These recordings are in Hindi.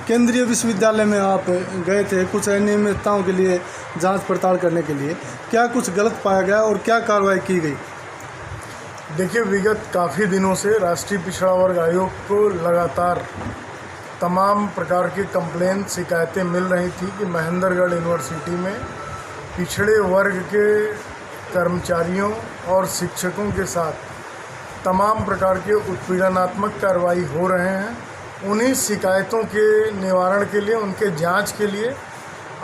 केंद्रीय विश्वविद्यालय में आप गए थे कुछ अनियमितताओं के लिए जांच पड़ताल करने के लिए, क्या कुछ गलत पाया गया और क्या कार्रवाई की गई? देखिए, विगत काफ़ी दिनों से राष्ट्रीय पिछड़ा वर्ग आयोग को लगातार तमाम प्रकार की कंप्लेंट शिकायतें मिल रही थी कि महेंद्रगढ़ यूनिवर्सिटी में पिछड़े वर्ग के कर्मचारियों और शिक्षकों के साथ तमाम प्रकार के उत्पीड़नात्मक कार्रवाई हो रहे हैं। उन्हीं शिकायतों के निवारण के लिए, उनके जांच के लिए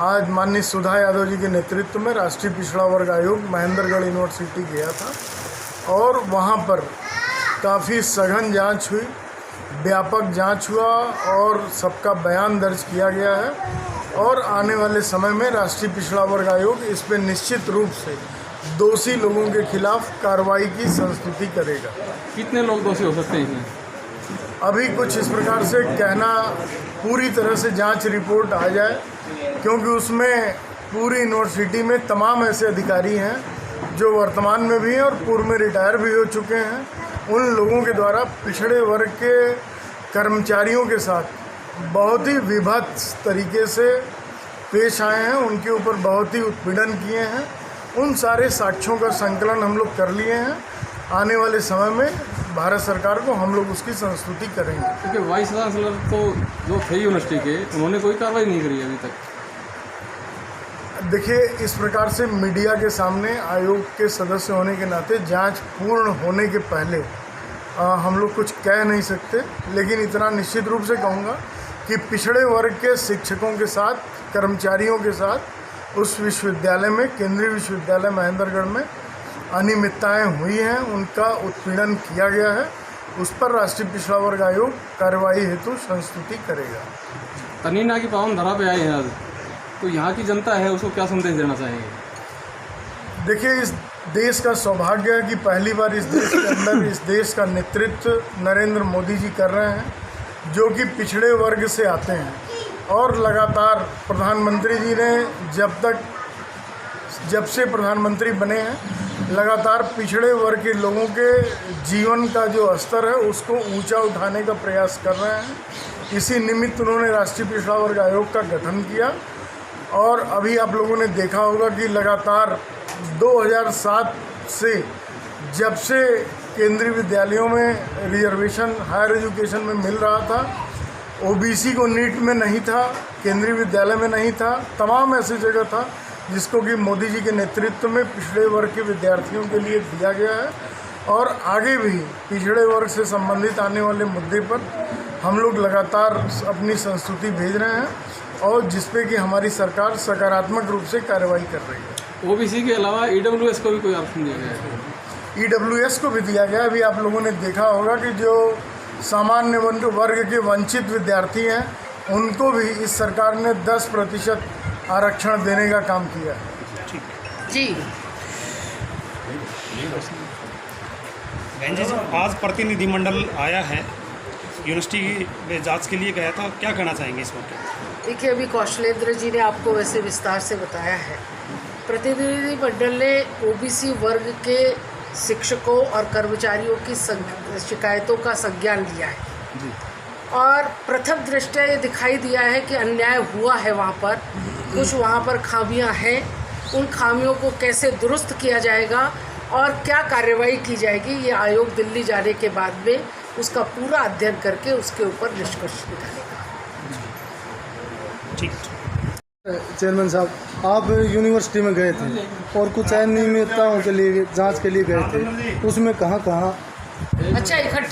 आज माननीय सुधा यादव जी के नेतृत्व में राष्ट्रीय पिछड़ा वर्ग आयोग महेंद्रगढ़ यूनिवर्सिटी गया था और वहां पर काफ़ी सघन जांच हुई, व्यापक जांच हुआ और सबका बयान दर्ज किया गया है। और आने वाले समय में राष्ट्रीय पिछड़ा वर्ग आयोग इस पर निश्चित रूप से दोषी लोगों के खिलाफ कार्रवाई की संस्तुति करेगा। कितने लोग दोषी हो सकते हैं इसमें? अभी कुछ इस प्रकार से कहना, पूरी तरह से जांच रिपोर्ट आ जाए, क्योंकि उसमें पूरी यूनिवर्सिटी में तमाम ऐसे अधिकारी हैं जो वर्तमान में भी हैं और पूर्व में रिटायर भी हो चुके हैं। उन लोगों के द्वारा पिछड़े वर्ग के कर्मचारियों के साथ बहुत ही विभत्स तरीके से पेश आए हैं, उनके ऊपर बहुत ही उत्पीड़न किए हैं। उन सारे साक्ष्यों का संकलन हम लोग कर लिए हैं। आने वाले समय में भारत सरकार को हम लोग उसकी संस्तुति करेंगे। क्योंकि वाइस चांसलर तो जो थे यूनिवर्सिटी के, उन्होंने कोई कार्रवाई नहीं करी अभी तक। देखिए, इस प्रकार से मीडिया के सामने आयोग के सदस्य होने के नाते जांच पूर्ण होने के पहले हम लोग कुछ कह नहीं सकते, लेकिन इतना निश्चित रूप से कहूँगा कि पिछड़े वर्ग के शिक्षकों के साथ, कर्मचारियों के साथ उस विश्वविद्यालय में, केंद्रीय विश्वविद्यालय महेंद्रगढ़ में अनियमितताएँ हुई हैं, उनका उत्पीड़न किया गया है। उस पर राष्ट्रीय पिछड़ा वर्ग आयोग कार्रवाई हेतु संस्तुति करेगा। तनीना की पावन धरा पे आए हैं आज, तो यहाँ की जनता है उसको क्या संदेश देना चाहेंगे? देखिए, इस देश का सौभाग्य है कि पहली बार इस देश के अंदर इस देश का नेतृत्व नरेंद्र मोदी जी कर रहे हैं, जो कि पिछड़े वर्ग से आते हैं। और लगातार प्रधानमंत्री जी ने जब से प्रधानमंत्री बने हैं, लगातार पिछड़े वर्ग के लोगों के जीवन का जो स्तर है उसको ऊंचा उठाने का प्रयास कर रहे हैं। इसी निमित्त उन्होंने राष्ट्रीय पिछड़ा वर्ग आयोग का गठन किया। और अभी आप लोगों ने देखा होगा कि लगातार 2007 से, जब से केंद्रीय विद्यालयों में रिजर्वेशन हायर एजुकेशन में मिल रहा था, ओबीसी को नीट में नहीं था, केंद्रीय विद्यालय में नहीं था, तमाम ऐसी जगह था जिसको कि मोदी जी के नेतृत्व में पिछड़े वर्ग के विद्यार्थियों के लिए दिया गया है। और आगे भी पिछड़े वर्ग से संबंधित आने वाले मुद्दे पर हम लोग लगातार अपनी संस्तुति भेज रहे हैं और जिसपे कि हमारी सरकार सकारात्मक रूप से कार्रवाई कर रही है। ओबीसी के अलावा ईडब्ल्यूएस को भी कोई ऑप्शन दिया गया है? ईडब्ल्यूएस को भी दिया गया। अभी आप लोगों ने देखा होगा कि जो सामान्य वर्ग के वंचित विद्यार्थी हैं, उनको भी इस सरकार ने 10% आरक्षण देने का काम किया है। ठीक जी बहन जी, आज प्रतिनिधिमंडल आया है, यूनिवर्सिटी में जांच के लिए गया था, क्या कहना चाहेंगे इस मौके पर? देखिए, अभी कौशलेंद्र जी ने आपको वैसे विस्तार से बताया है। प्रतिनिधिमंडल ने ओबीसी वर्ग के शिक्षकों और कर्मचारियों की शिकायतों का संज्ञान लिया है जी। और प्रथम दृष्टया ये दिखाई दिया है कि अन्याय हुआ है, वहाँ पर कुछ वहाँ पर खामियाँ हैं। उन खामियों को कैसे दुरुस्त किया जाएगा और क्या कार्रवाई की जाएगी, ये आयोग दिल्ली जाने के बाद में उसका पूरा अध्ययन करके उसके ऊपर निष्कर्ष निकालेगा। ठीक। चेयरमैन साहब, आप यूनिवर्सिटी में गए थे और कुछ अनियमितताओं के लिए जांच के लिए गए थे, उसमें कहाँ अच्छा, इकट्ठे